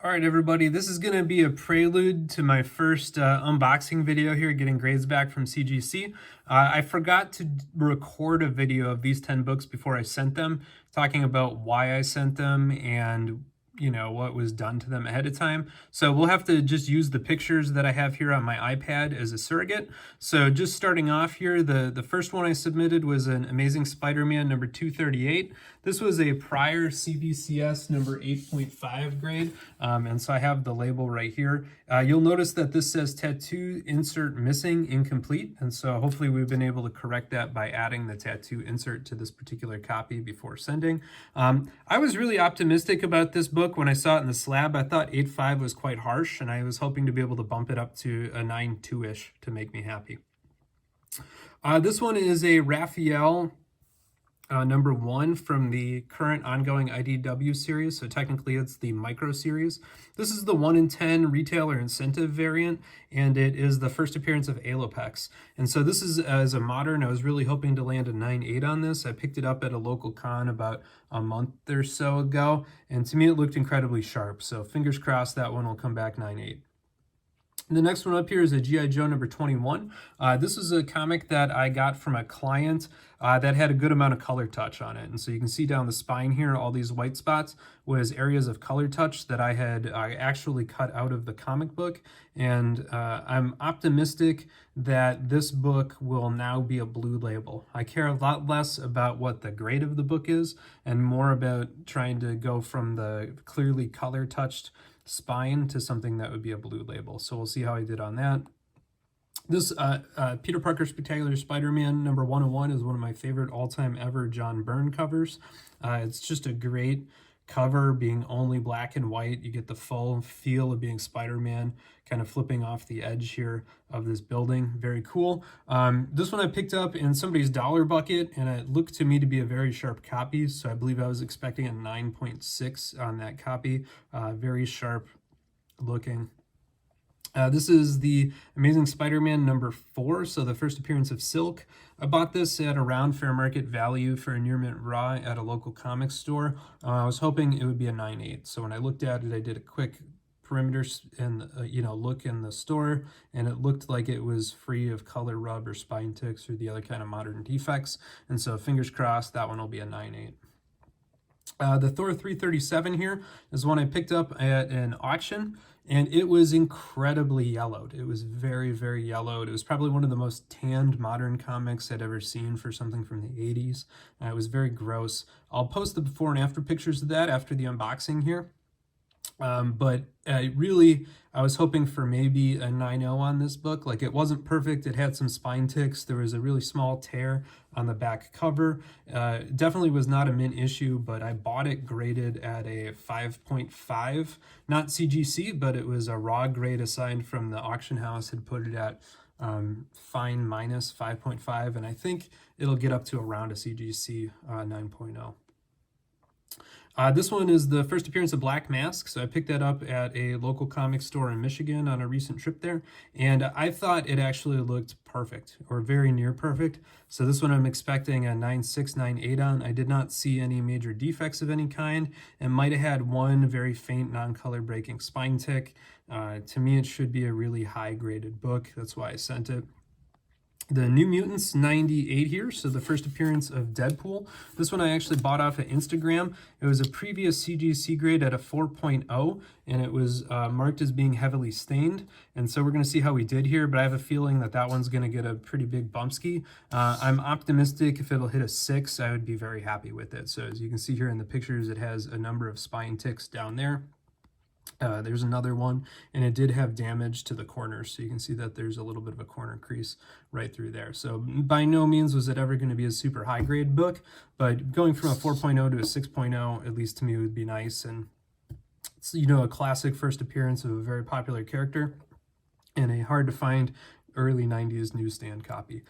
All right, everybody, this is going to be a prelude to my first unboxing video here, getting grades back from CGC. I forgot to record a video of these 10 books before I sent them, talking about why I sent them and what was done to them ahead of time. So we'll have to just use the pictures that I have here on my iPad as a surrogate. So just starting off here, the first one I submitted was an Amazing Spider-Man number 238. This was a prior CBCS number 8.5 grade, and so I have the label right here. You'll notice that this says tattoo insert missing, incomplete, and so hopefully we've been able to correct that by adding the tattoo insert to this particular copy before sending. I was really optimistic about this book when I saw it in the slab. I thought 8.5 was quite harsh, and I was hoping to be able to bump it up to a 9.2-ish to make me happy. This one is a Raphael number 1 from the current ongoing IDW series, so technically it's the micro series. This is the 1 in 10 retailer incentive variant, and it is the first appearance of Alopex. And so this is, as a modern, I was really hoping to land a 9.8 on this. I picked it up at a local con about a month or so ago, and to me it looked incredibly sharp, so fingers crossed that one will come back 9.8. The next one up here is a G.I. Joe number 21. This is a comic that I got from a client that had a good amount of color touch on it. And so you can see down the spine here, all these white spots was areas of color touch that I had actually cut out of the comic book. And I'm optimistic that this book will now be a blue label. I care a lot less about what the grade of the book is and more about trying to go from the clearly color touched spine to something that would be a blue label. So we'll see how I did on that. This Peter Parker Spectacular Spider-Man number 101 is one of my favorite all-time ever John Byrne covers. It's just a great cover, being only black and white. You get the full feel of being Spider-Man kind of flipping off the edge here of this building. Very cool. This one I picked up in somebody's dollar bucket, and it looked to me to be a very sharp copy, so I believe I was expecting a 9.6 on that copy. Very sharp looking. This is the Amazing Spider-Man number 4, so the first appearance of Silk. I bought this at around fair market value for a near mint raw at a local comic store. I was hoping it would be a 9.8. So when I looked at it, I did a quick perimeter and look in the store, and it looked like it was free of color rub or spine ticks or the other kind of modern defects. And so fingers crossed that one will be a 9.8. The Thor 337 here is one I picked up at an auction, and it was incredibly yellowed. It was very, very yellowed. It was probably one of the most tanned modern comics I'd ever seen for something from the 80s. It was very gross. I'll post the before and after pictures of that after the unboxing here. But really, I was hoping for maybe a 9.0 on this book. Like, it wasn't perfect. It had some spine ticks. There was a really small tear on the back cover. Definitely was not a mint issue, but I bought it graded at a 5.5. Not CGC, but it was a raw grade assigned from the auction house, had put it at fine minus 5.5, and I think it'll get up to around a CGC 9.0. This one is the first appearance of Black Mask, so I picked that up at a local comic store in Michigan on a recent trip there, and I thought it actually looked perfect, or very near perfect. So this one I'm expecting a 9.6, 9.8 on. I did not see any major defects of any kind, and might have had one very faint non-color breaking spine tick. To me, it should be a really high-graded book. That's why I sent it. The New Mutants 98 here, so the first appearance of Deadpool. This one I actually bought off of Instagram. It was a previous CGC grade at a 4.0, and it was marked as being heavily stained. And so we're going to see how we did here, but I have a feeling that that one's going to get a pretty big bumpski. I'm optimistic if it'll hit a 6, I would be very happy with it. So as you can see here in the pictures, it has a number of spine ticks down there. There's another one, and it did have damage to the corners, so you can see that there's a little bit of a corner crease right through there. So by no means was it ever going to be a super high grade book, but going from a 4.0 to a 6.0, at least to me, would be nice. And it's, a classic first appearance of a very popular character and a hard to find early 90s newsstand copy.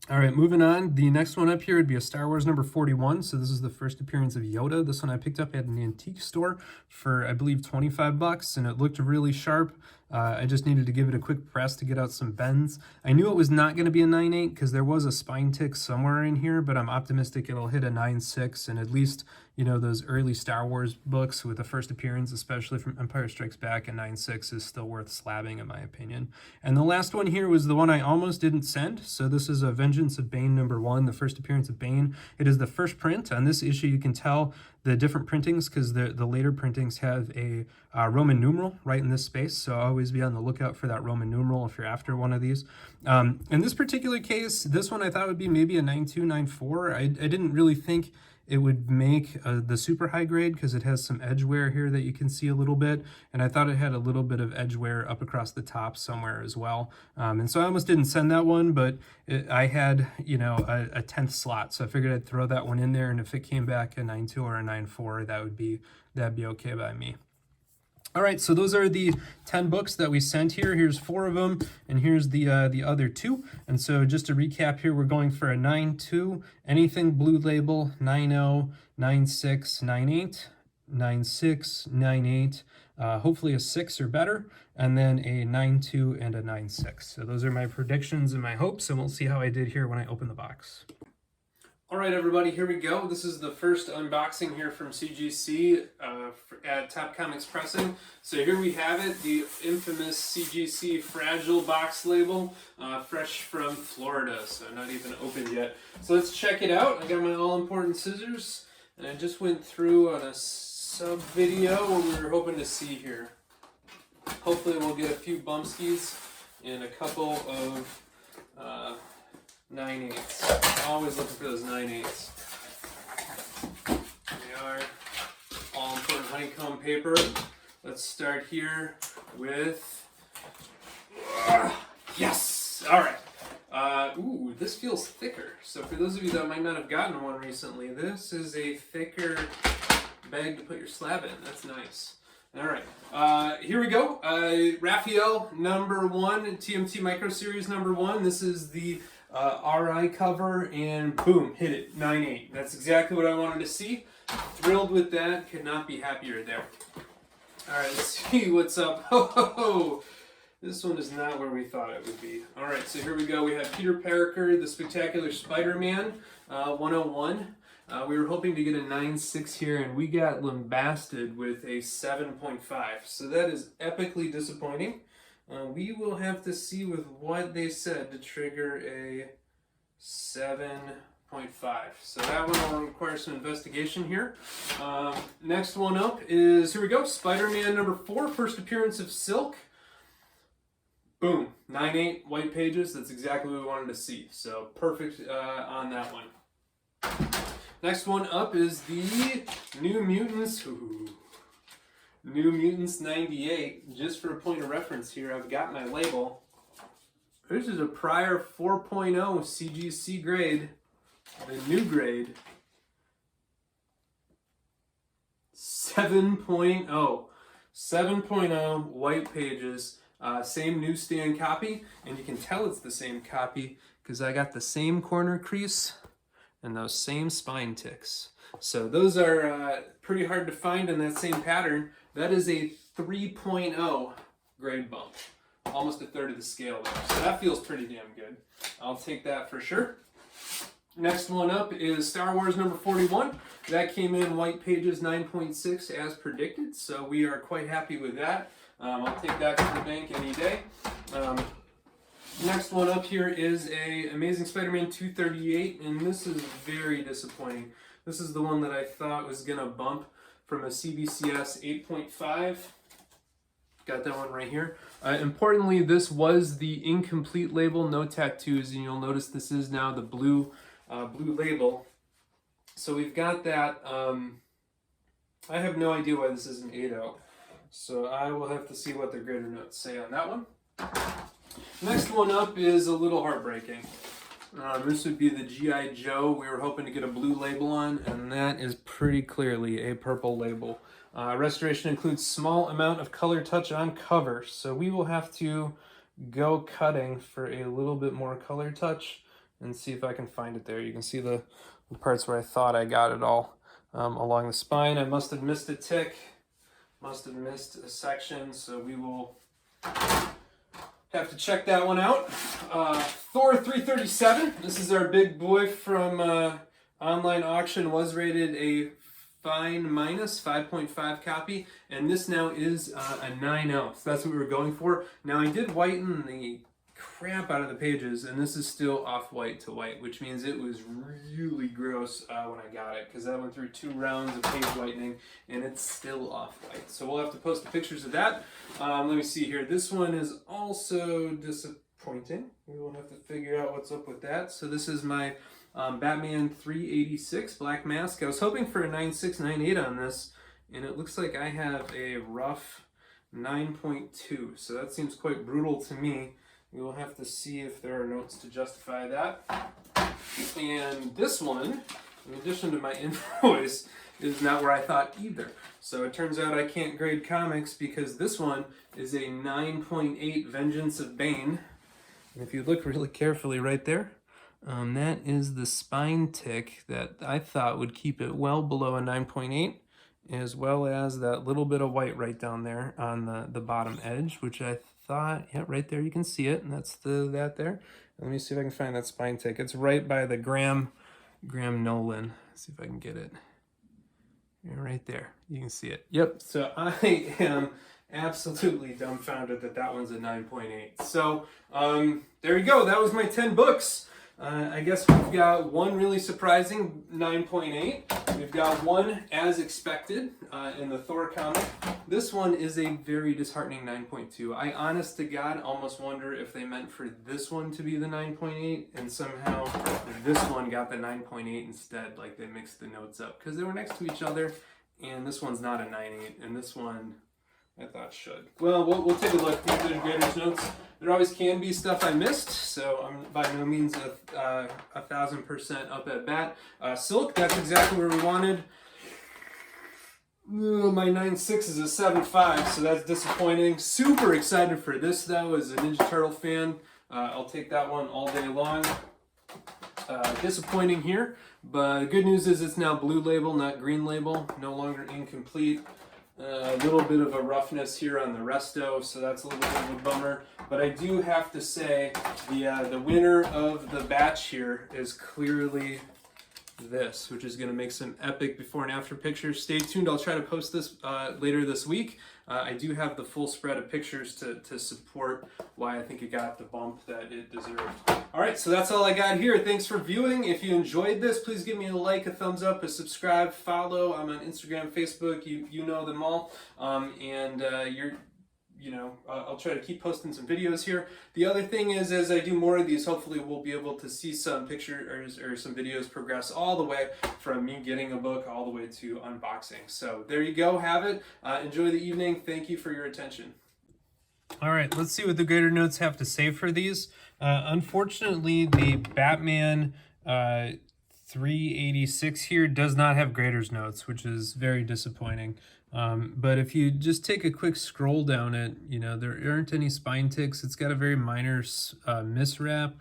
All right, moving on. The next one up here would be a Star Wars number 41. So this is the first appearance of Yoda. This one I picked up at an antique store for, I believe, 25 bucks, and it looked really sharp. I just needed to give it a quick press to get out some bends. I knew it was not going to be a 9.8 because there was a spine tick somewhere in here, but I'm optimistic it'll hit a 9.6, and at least, you know, those early Star Wars books with the first appearance, especially from Empire Strikes Back, a 9.6 is still worth slabbing in my opinion. And the last one here was the one I almost didn't send. So this is a Vengeance of Bane #1, the first appearance of Bane. It is the first print. On this issue, you can tell the different printings because the later printings have a Roman numeral right in this space. So always be on the lookout for that Roman numeral if you're after one of these. In this particular case, this one I thought would be maybe a 9.2, 9.4. I didn't really think it would make the super high grade because it has some edge wear here that you can see a little bit, and I thought it had a little bit of edge wear up across the top somewhere as well. And so I almost didn't send that one, but I had, you know, a 10th slot, so I figured I'd throw that one in there, and if it came back a 9.2 or a 9.4, that'd be okay by me. All right, so those are the 10 books that we sent here. Here's 4 of them, and here's the other 2. And so just to recap here, we're going for a 9.2, anything blue label, 9.0, 9.6, 9.8, 9.6, 9.8, hopefully a 6 or better, and then a 9.2 and a 9.6. So those are my predictions and my hopes, and we'll see how I did here when I open the box. All right, everybody, here we go. This is the first unboxing here from CGC at Top Comics Pressing. So here we have it, the infamous CGC fragile box label, fresh from Florida, so not even opened yet. So let's check it out. I got my all-important scissors, and I just went through on a sub-video what we were hoping to see here. Hopefully we'll get a few Bumpskis and a couple of 9/8. Always looking for those 9/8. They are all important honeycomb paper. Let's start here with yes. All right. Ooh, this feels thicker. So for those of you that might not have gotten one recently, this is a thicker bag to put your slab in. That's nice. All right, here we go. Raphael #1, TMT Micro Series #1. This is the RI cover, and boom, hit it, 9.8. That's exactly what I wanted to see. Thrilled with that, could not be happier there. All right, let's see what's up. Oh, this one is not where we thought it would be. All right, so here we go. We have Peter Parker, the Spectacular Spider-Man 101. We were hoping to get a 9.6 here, and we got lambasted with a 7.5. So that is epically disappointing. We will have to see with what they said to trigger a 7.5. So that one will require some investigation here. Next one up is, here we go, Spider-Man #4, first appearance of Silk. Boom, 9.8, white pages. That's exactly what we wanted to see. So perfect on that one. Next one up is the New Mutants. Ooh. New Mutants 98. Just for a point of reference here, I've got my label. This is a prior 4.0 CGC grade, the new grade. 7.0. 7.0 white pages. Same newsstand copy, and you can tell it's the same copy because I got the same corner crease and those same spine ticks. So those are pretty hard to find in that same pattern. That is a 3.0 grade bump. Almost a third of the scale there. So that feels pretty damn good. I'll take that for sure. Next one up is Star Wars #41. That came in white pages 9.6 as predicted. So we are quite happy with that. I'll take that to the bank any day. Next one up here is a Amazing Spider-Man 238, and this is very disappointing. This is the one that I thought was gonna bump from a CBCS 8.5. Got that one right here. Importantly, this was the incomplete label, no tattoos, and you'll notice this is now the blue label. So we've got that. I have no idea why this is an 8.0. So I will have to see what the grader notes say on that one. Next one up is a little heartbreaking. This would be the G.I. Joe. We were hoping to get a blue label on, and that is pretty clearly a purple label. Restoration includes small amount of color touch on cover, so we will have to go cutting for a little bit more color touch and see if I can find it there. You can see the parts where I thought I got it all along the spine. I must have missed a tick, must have missed a section, so we will Have to check that one out. Thor 337. This is our big boy from online auction. Was rated a fine minus 5.5 copy, and this now is a 9/0. So that's what we were going for. Now I did whiten the crap out of the pages, and this is still off-white to white, which means it was really gross when I got it, because I went through 2 rounds of page whitening and it's still off-white. So we'll have to post the pictures of that. Let me see here. This one is also disappointing. We will have to figure out what's up with that. So this is my Batman 386 Black Mask. I was hoping for a 9.6, 9.8 on this, and it looks like I have a rough 9.2. So that seems quite brutal to me. We will have to see if there are notes to justify that. And this one, in addition to my invoice, is not where I thought either. So it turns out I can't grade comics because this one is a 9.8 Vengeance of Bane. And if you look really carefully right there, that is the spine tick that I thought would keep it well below a 9.8, as well as that little bit of white right down there on the bottom edge, which I thought, yeah, right there you can see it, and that's that there. Let me see if I can find that spine tick. It's right by the Graham Nolan. Let's see if I can get it. Yeah, right there, you can see it. Yep, so I am absolutely dumbfounded that that one's a 9.8. So there you go, that was my 10 books. I guess we've got one really surprising 9.8. We've got one as expected in the Thor comic. This one is a very disheartening 9.2. I honest to God almost wonder if they meant for this one to be the 9.8 and somehow this one got the 9.8 instead, like they mixed the notes up, because they were next to each other, and this one's not a 9.8 and this one I thought should. Well, we'll take a look. These are graders' notes. There always can be stuff I missed, so I'm by no means 1,000% up at bat. Silk, that's exactly where we wanted. My 9.6 is a 7.5, so that's disappointing. Super excited for this, though, as a Ninja Turtle fan. I'll take that one all day long. Disappointing here, but the good news is it's now blue label, not green label. No longer incomplete. A little bit of a roughness here on the resto, so that's a little bit of a bummer. But I do have to say the winner of the batch here is clearly this, which is going to make some epic before and after pictures. Stay tuned. I'll try to post this later this week. I do have the full spread of pictures to support why I think it got the bump that it deserved. All right, so that's all I got here. Thanks for viewing. If you enjoyed this, please give me a like, a thumbs up, a subscribe, follow. I'm on Instagram, Facebook. You know them all. I'll try to keep posting some videos here. The other thing is, as I do more of these, hopefully we'll be able to see some pictures or some videos progress all the way from me getting a book all the way to unboxing. So there you go, have it. Enjoy the evening. Thank you for your attention. All right, let's see what the grader notes have to say for these. Unfortunately, the Batman 386 here does not have grader's notes, which is very disappointing. But if you just take a quick scroll down it, there aren't any spine ticks. It's got a very minor miswrap.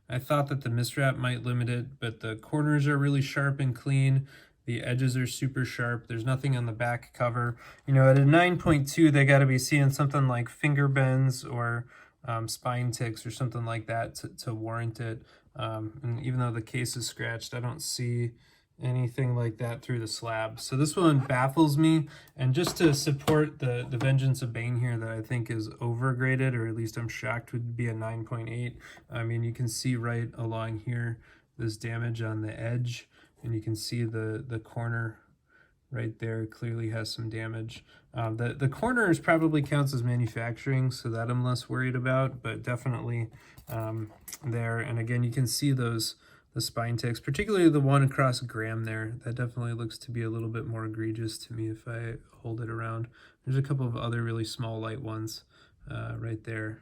I thought that the miswrap might limit it, but the corners are really sharp and clean. The edges are super sharp. There's nothing on the back cover. At a 9.2, they got to be seeing something like finger bends or spine ticks or something like that to warrant it. And even though the case is scratched, I don't see anything like that through the slab. So this one baffles me. And just to support the Vengeance of Bane here, that I think is overgraded, or at least I'm shocked would be a 9.8. I mean, you can see right along here this damage on the edge, and you can see the corner right there clearly has some damage. The corners probably counts as manufacturing, so that I'm less worried about, but definitely there. And again, you can see the spine ticks, particularly the one across Graham there. That definitely looks to be a little bit more egregious to me if I hold it around. There's a couple of other really small light ones right there,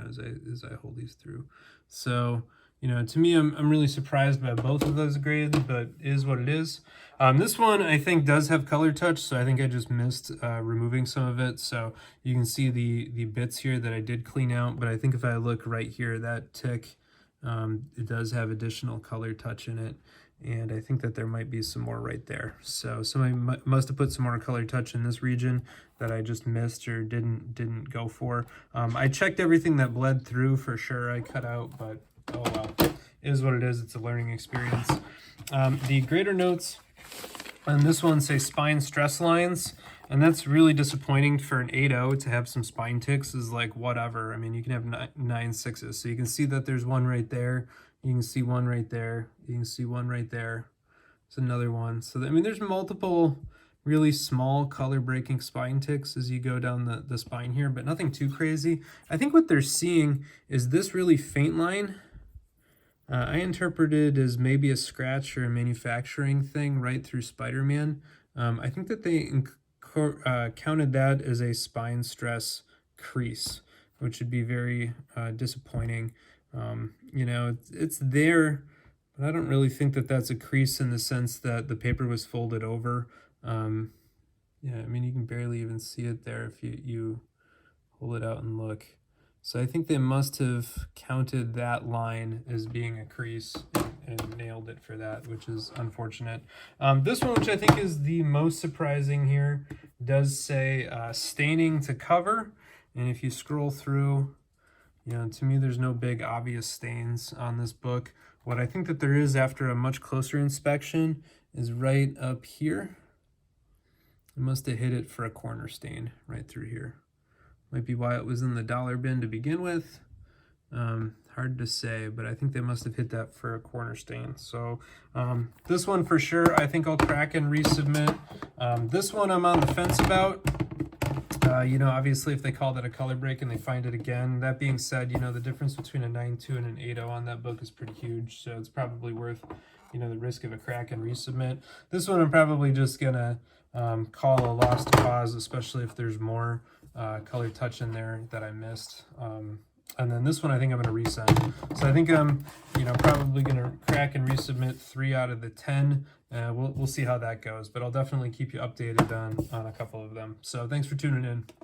as I hold these through. So, to me, I'm really surprised by both of those grades, but it is what it is. This one, I think, does have color touch, so I think I just missed removing some of it. So you can see the bits here that I did clean out, but I think if I look right here, that tick, it does have additional color touch in it. and I think that there might be some more right there. So somebody must have put some more color touch in this region that I just missed or didn't go for. I checked everything that bled through for sure. I cut out, but oh well, it is what it is. It's a learning experience. The grader notes on this one say spine stress lines, and that's really disappointing for an 8-0 to have some spine ticks. Is like whatever. I mean, you can have 9 6s, so you can see that there's one right there. You can see one right there. You can see one right there. It's another one. So I mean, there's multiple really small color breaking spine ticks as you go down the spine here, but nothing too crazy. I think what they're seeing is this really faint line. I interpreted as maybe a scratch or a manufacturing thing right through Spider-Man. I think that they counted that as a spine stress crease, which would be very disappointing. You know, it's there, but I don't really think that that's a crease in the sense that the paper was folded over. Yeah, I mean, you can barely even see it there if you hold it out and look. So I think they must have counted that line as being a crease and nailed it for that, which is unfortunate. This one, which I think is the most surprising here, does say staining to cover. And if you scroll through, you know, to me, there's no big obvious stains on this book. What I think that there is after a much closer inspection is right up here. I must have hit it for a corner stain right through here. Might be why it was in the dollar bin to begin with. Hard to say, but I think they must have hit that for a corner stain. So this one for sure, I think I'll crack and resubmit. This one I'm on the fence about. You know, obviously if they call that a color break and they find it again. That being said, you know, the difference between a 9.2 and an 8.0 on that book is pretty huge. So it's probably worth, you know, the risk of a crack and resubmit. This one I'm probably just gonna call a lost cause, especially if there's more color touch in there that I missed. And then this one I think I'm going to resend. So I think I'm, you know, probably going to crack and resubmit 3 out of the 10. We'll see how that goes, but I'll definitely keep you updated on a couple of them. So thanks for tuning in.